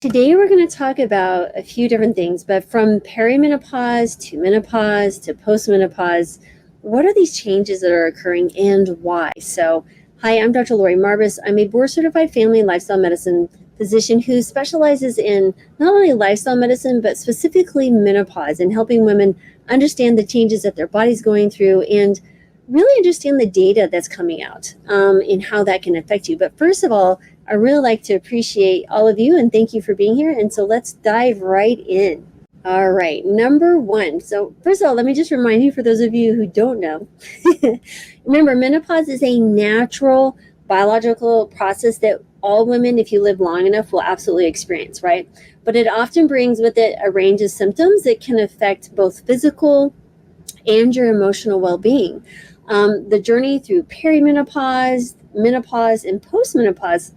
Today we're going to talk about a few different things, but from perimenopause to menopause to postmenopause, what are these changes that are occurring and why? So, hi, I'm Dr. Lori Marbas. I'm a board-certified family and lifestyle medicine physician who specializes in not only lifestyle medicine, but specifically menopause and helping women understand the changes that their body's going through and really understand the data that's coming out and how that can affect you. But first of all, I really like to appreciate all of you and thank you for being here. And so let's dive right in. All right, number one. So first of all, let me just remind you, for those of you who don't know, remember, menopause is a natural biological process that all women, if you live long enough, will absolutely experience, right? But it often brings with it a range of symptoms that can affect both physical and your emotional well-being. The journey through perimenopause, menopause, and postmenopause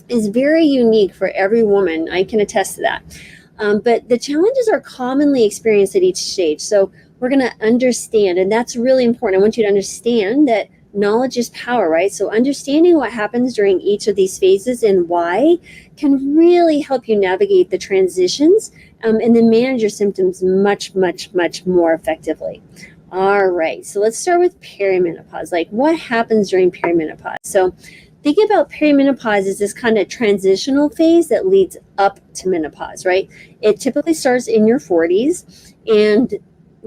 is very unique for every woman. I can attest to that. But the challenges are commonly experienced at each stage. So we're going to understand, and that's really important. I want you to understand that knowledge is power, right? So understanding what happens during each of these phases and why can really help you navigate the transitions and then manage your symptoms much, much, much more effectively. All right, so let's start with perimenopause. Like, what happens during perimenopause? So think about perimenopause as this kind of transitional phase that leads up to menopause, right? It typically starts in your 40s. And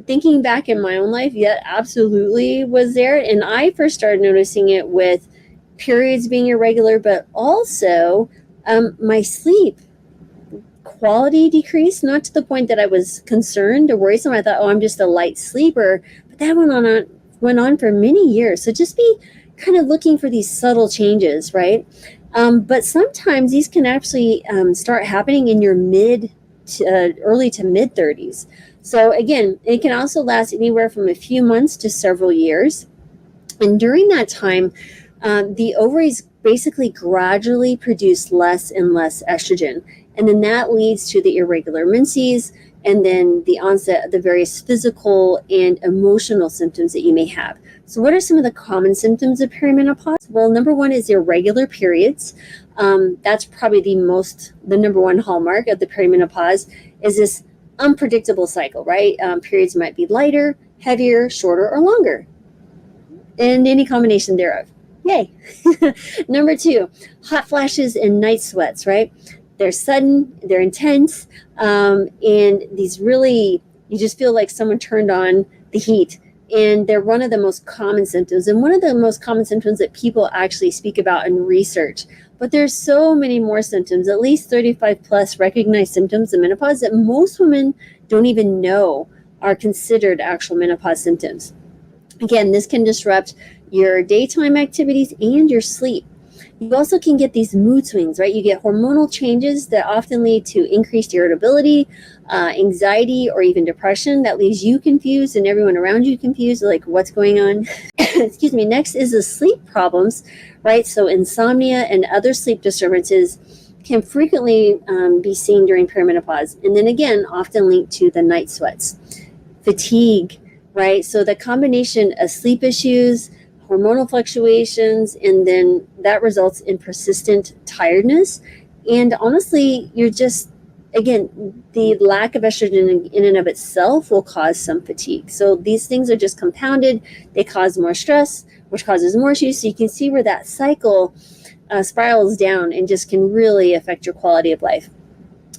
thinking back in my own life, yeah, absolutely was there. And I first started noticing it with periods being irregular, but also my sleep quality decreased, not to the point that I was concerned or worrisome. I thought, oh, I'm just a light sleeper. But that went on for many years. So just be kind of looking for these subtle changes, right? But sometimes these can actually start happening in your early to mid 30s. So again, it can also last anywhere from a few months to several years. And during that time, the ovaries basically gradually produce less and less estrogen. And then that leads to the irregular menses and then the onset of the various physical and emotional symptoms that you may have. So what are some of the common symptoms of perimenopause? Well, number one is irregular periods. That's probably the number one hallmark of the perimenopause is this unpredictable cycle, right? Periods might be lighter, heavier, shorter, or longer, and any combination thereof. Yay. Number two, hot flashes and night sweats, right? They're sudden, they're intense, and these really, you just feel like someone turned on the heat. And they're one of the most common symptoms, and one of the most common symptoms that people actually speak about in research. But there's so many more symptoms, at least 35 plus recognized symptoms of menopause that most women don't even know are considered actual menopause symptoms. Again, this can disrupt your daytime activities and your sleep. You also can get these mood swings, right? You get hormonal changes that often lead to increased irritability, anxiety, or even depression that leaves you confused and everyone around you confused, like what's going on. Excuse me. Next is the sleep problems, right? So insomnia and other sleep disturbances can frequently be seen during perimenopause. And then again, often linked to the night sweats. Fatigue, right? So the combination of sleep issues, hormonal fluctuations, and then that results in persistent tiredness. And honestly, you're just, again, the lack of estrogen in and of itself will cause some fatigue. So these things are just compounded. They cause more stress, which causes more issues. So you can see where that cycle spirals down and just can really affect your quality of life.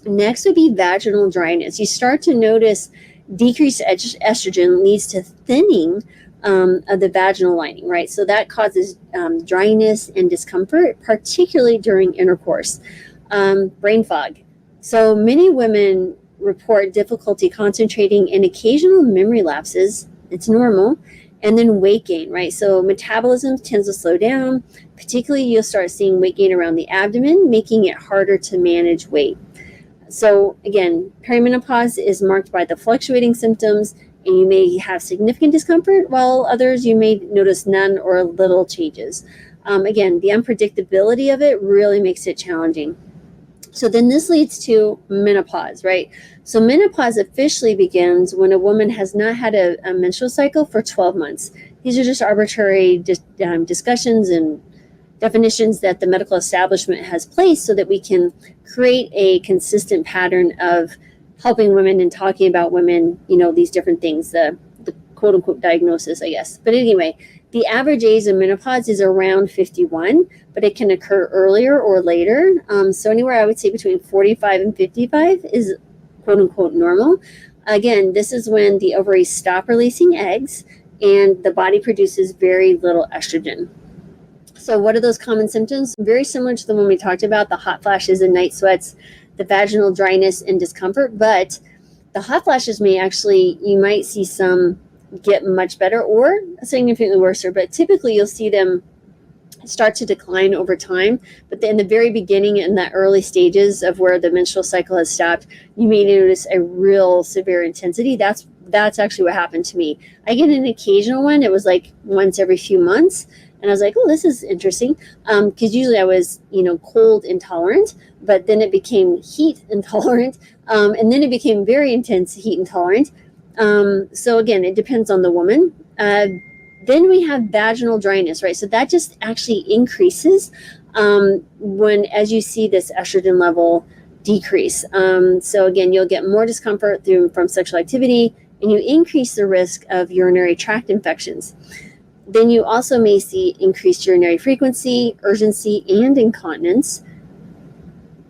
Next would be vaginal dryness. You start to notice decreased estrogen leads to thinning of the vaginal lining, right? So that causes dryness and discomfort, particularly during intercourse. Brain fog. So many women report difficulty concentrating and occasional memory lapses. It's normal. And then weight gain, right? So metabolism tends to slow down. Particularly, you'll start seeing weight gain around the abdomen, making it harder to manage weight. So again, perimenopause is marked by the fluctuating symptoms, and you may have significant discomfort, while others you may notice none or little changes. Again, the unpredictability of it really makes it challenging. So then this leads to menopause, right? So menopause officially begins when a woman has not had a menstrual cycle for 12 months. These are just arbitrary discussions and definitions that the medical establishment has placed so that we can create a consistent pattern of helping women and talking about women, these different things, the quote unquote diagnosis, I guess. But anyway, the average age of menopause is around 51, but it can occur earlier or later. So anywhere I would say between 45 and 55 is quote unquote normal. Again, this is when the ovaries stop releasing eggs and the body produces very little estrogen. So what are those common symptoms? Very similar to the one we talked about, the hot flashes and night sweats, the vaginal dryness and discomfort, but the hot flashes you might see some get much better or significantly worse, but typically you'll see them start to decline over time. But in the very beginning, in the early stages of where the menstrual cycle has stopped, you may notice a real severe intensity. That's actually what happened to me. I get an occasional one. It was like once every few months. And I was like, oh, this is interesting. Because usually I was, cold intolerant, but then it became heat intolerant. And then it became very intense heat intolerant. So again, it depends on the woman. Then we have vaginal dryness, right? So that just actually increases as you see this estrogen level decrease. So again, you'll get more discomfort from sexual activity, and you increase the risk of urinary tract infections. Then you also may see increased urinary frequency, urgency, and incontinence.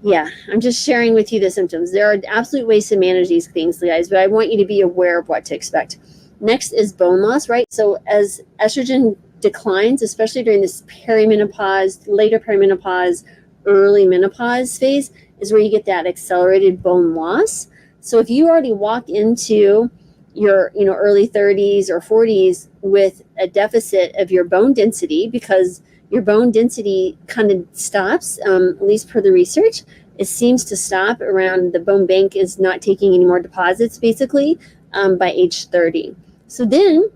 Yeah, I'm just sharing with you the symptoms. There are absolute ways to manage these things, guys, but I want you to be aware of what to expect. Next is bone loss, right? So as estrogen declines, especially during this perimenopause, later perimenopause, early menopause phase, is where you get that accelerated bone loss. So if you already walk into your early 30s or 40s with a deficit of your bone density, because your bone density kind of stops, at least per the research, it seems to stop around the bone bank is not taking any more deposits basically by age 30. So then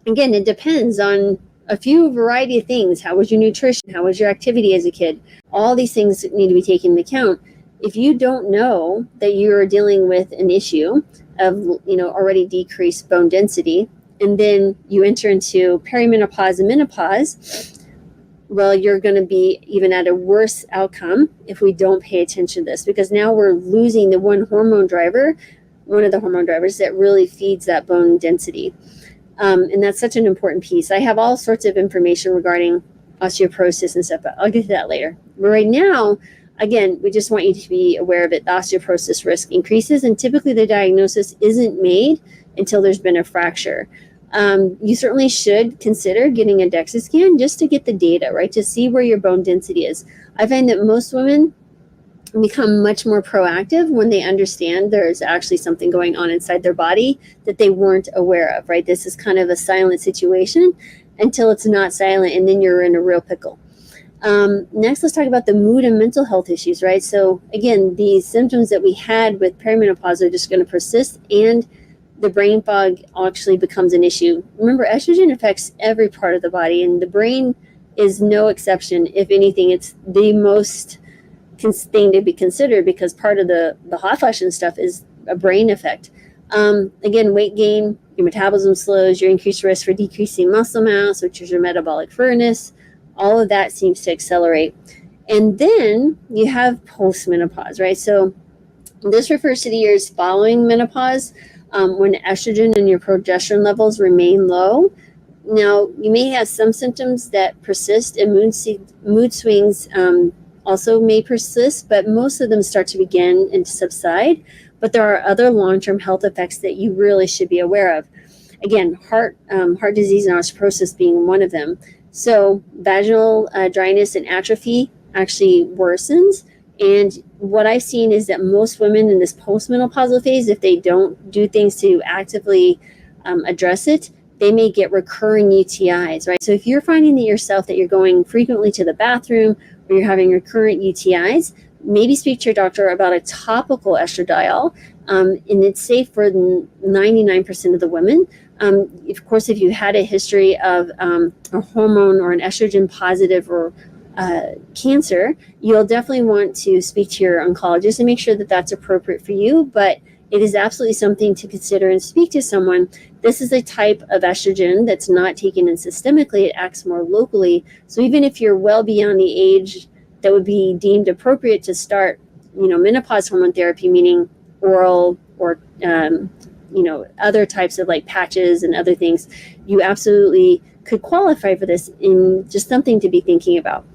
again, it depends on a variety of things. How was your nutrition? How was your activity as a kid? All these things need to be taken into account. If you don't know that you're dealing with an issue of already decreased bone density, and then you enter into perimenopause and menopause, well, you're going to be even at a worse outcome if we don't pay attention to this, because now we're losing the one of the hormone drivers that really feeds that bone density. And that's such an important piece. I have all sorts of information regarding osteoporosis and stuff, but I'll get to that later. But right now, again, we just want you to be aware of it. The osteoporosis risk increases, and typically the diagnosis isn't made until there's been a fracture. You certainly should consider getting a DEXA scan just to get the data, right, to see where your bone density is. I find that most women become much more proactive when they understand there's actually something going on inside their body that they weren't aware of, right? This is kind of a silent situation until it's not silent, and then you're in a real pickle. Next, let's talk about the mood and mental health issues, right? So again, these symptoms that we had with perimenopause are just going to persist, and the brain fog actually becomes an issue. Remember, estrogen affects every part of the body, and the brain is no exception. If anything, it's the most thing to be considered, because part of the hot flash and stuff is a brain effect. Again, weight gain, your metabolism slows, your increased risk for decreasing muscle mass, which is your metabolic furnace. All of that seems to accelerate. And then you have post-menopause, right? So this refers to the years following menopause, when estrogen and your progesterone levels remain low. Now, you may have some symptoms that persist, and mood swings also may persist, but most of them start to begin and subside. But there are other long-term health effects that you really should be aware of. Again, heart disease and osteoporosis being one of them. So vaginal dryness and atrophy actually worsens. And what I've seen is that most women in this postmenopausal phase, if they don't do things to actively address it, they may get recurring UTIs, right? So if you're finding that you're going frequently to the bathroom, or you're having recurrent UTIs, maybe speak to your doctor about a topical estradiol. And it's safe for 99% of the women. Of course, if you had a history of a hormone or an estrogen positive or cancer, you'll definitely want to speak to your oncologist and make sure that that's appropriate for you. But it is absolutely something to consider and speak to someone. This is a type of estrogen that's not taken in systemically. It acts more locally. So even if you're well beyond the age that would be deemed appropriate to start, menopause hormone therapy, meaning oral or, other types of like patches and other things, you absolutely could qualify for this, in just something to be thinking about.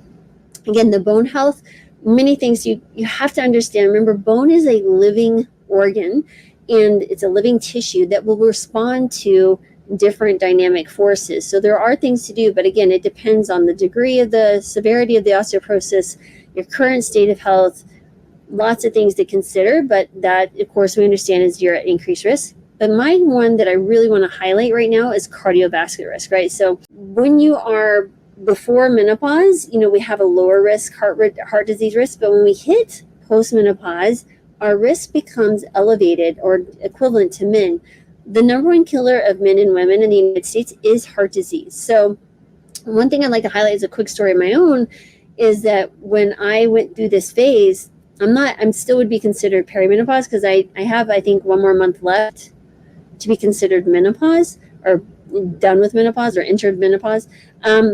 Again, the bone health, many things you have to understand. Remember, bone is a living organ, and it's a living tissue that will respond to different dynamic forces. So there are things to do, but again, it depends on the degree of the severity of the osteoporosis, your current state of health, lots of things to consider, but that, of course, we understand is you're at increased risk. But my one that I really want to highlight right now is cardiovascular risk, right? So when you are before menopause, we have a lower risk heart disease risk, but when we hit post-menopause, our risk becomes elevated or equivalent to men. The number one killer of men and women in the United States is heart disease. So one thing I'd like to highlight is a quick story of my own, is that when I went through this phase, I'm still would be considered perimenopause, because I have, I think, one more month left to be considered menopause, or done with menopause, or entered menopause.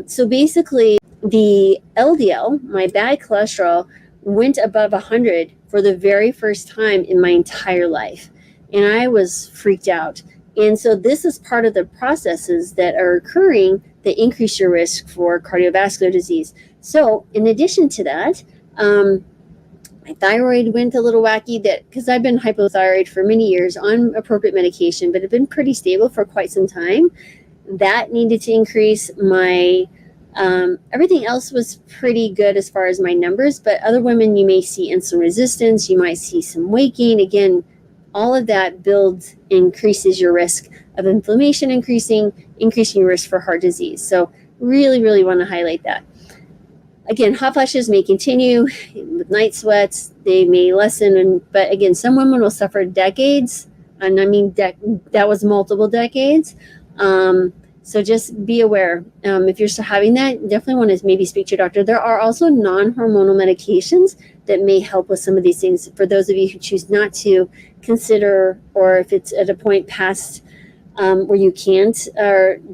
So basically, the LDL, my bad cholesterol, went above 100 for the very first time in my entire life. And I was freaked out. And so this is part of the processes that are occurring that increase your risk for cardiovascular disease. So in addition to that, my thyroid went a little wacky, because I've been hypothyroid for many years on appropriate medication, but it's been pretty stable for quite some time. That needed to increase. My everything else was pretty good as far as my numbers, but other women, you may see insulin resistance, you might see some weight gain. Again, all of that increases your risk of inflammation, increasing your risk for heart disease. So really, really want to highlight that. Again, hot flashes may continue with night sweats. They may lessen, but again, some women will suffer decades, and I mean that was multiple decades. So just be aware. If you're still having that, definitely want to maybe speak to your doctor. There are also non-hormonal medications that may help with some of these things. For those of you who choose not to consider, or if it's at a point past where you can't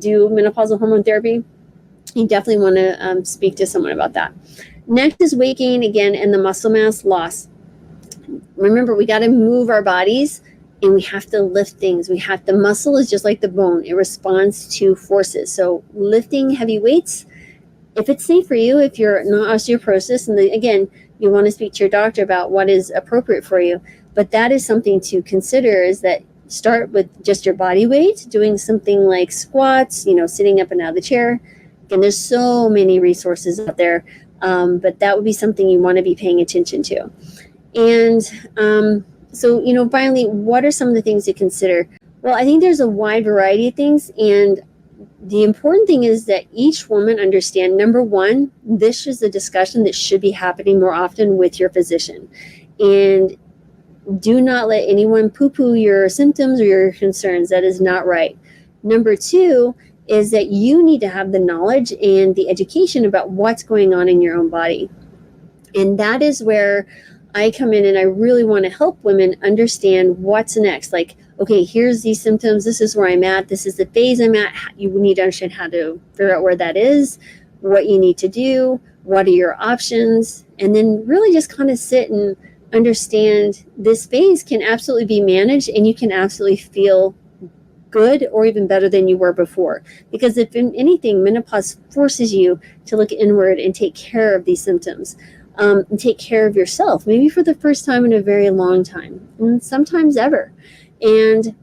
do menopausal hormone therapy, you definitely want to speak to someone about that. Next is weight gain, again, and the muscle mass loss. Remember, we got to move our bodies, and we have to lift things. The muscle is just like the bone. It responds to forces. So lifting heavy weights, if it's safe for you, if you're not osteoporosis, and again, you want to speak to your doctor about what is appropriate for you. But that is something to consider, is that start with just your body weight, doing something like squats, sitting up and out of the chair. Again, there's so many resources out there, but that would be something you want to be paying attention to. And so, finally, what are some of the things to consider? Well, I think there's a wide variety of things, and the important thing is that each woman understand, number one, this is a discussion that should be happening more often with your physician. And do not let anyone poo-poo your symptoms or your concerns. That is not right. Number two is that you need to have the knowledge and the education about what's going on in your own body. And that is where I come in, and I really want to help women understand what's next. Like, okay, here's these symptoms. This is where I'm at. This is the phase I'm at. You need to understand how to figure out where that is, what you need to do, what are your options, and then really just kind of sit and understand this phase can absolutely be managed, and you can absolutely feel good or even better than you were before. Because if anything, menopause forces you to look inward and take care of these symptoms, and take care of yourself, maybe for the first time in a very long time, and sometimes ever. And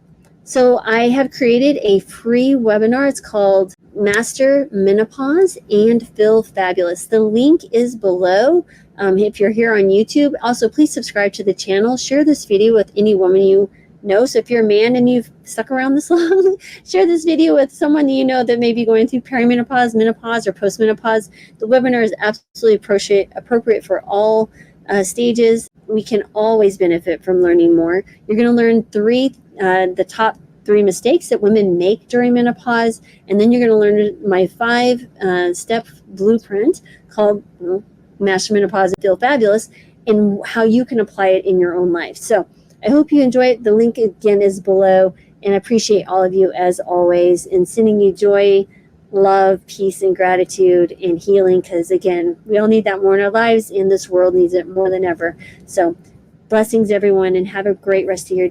so I have created a free webinar. It's called Master Menopause and Feel Fabulous. The link is below. If you're here on YouTube, also please subscribe to the channel. Share this video with any woman you know. So if you're a man and you've stuck around this long, share this video with someone you know that may be going through perimenopause, menopause, or postmenopause. The webinar is absolutely appropriate for all stages. We can always benefit from learning more. You're going to learn the top 3 mistakes that women make during menopause, and then you're going to learn my 5-step blueprint called Master Menopause and Feel Fabulous, and how you can apply it in your own life. So I hope you enjoy it. The link again is below, and I appreciate all of you as always, and sending you joy, love, peace, and gratitude and healing, because again, we all need that more in our lives, and this world needs it more than ever. So blessings everyone, and have a great rest of your day.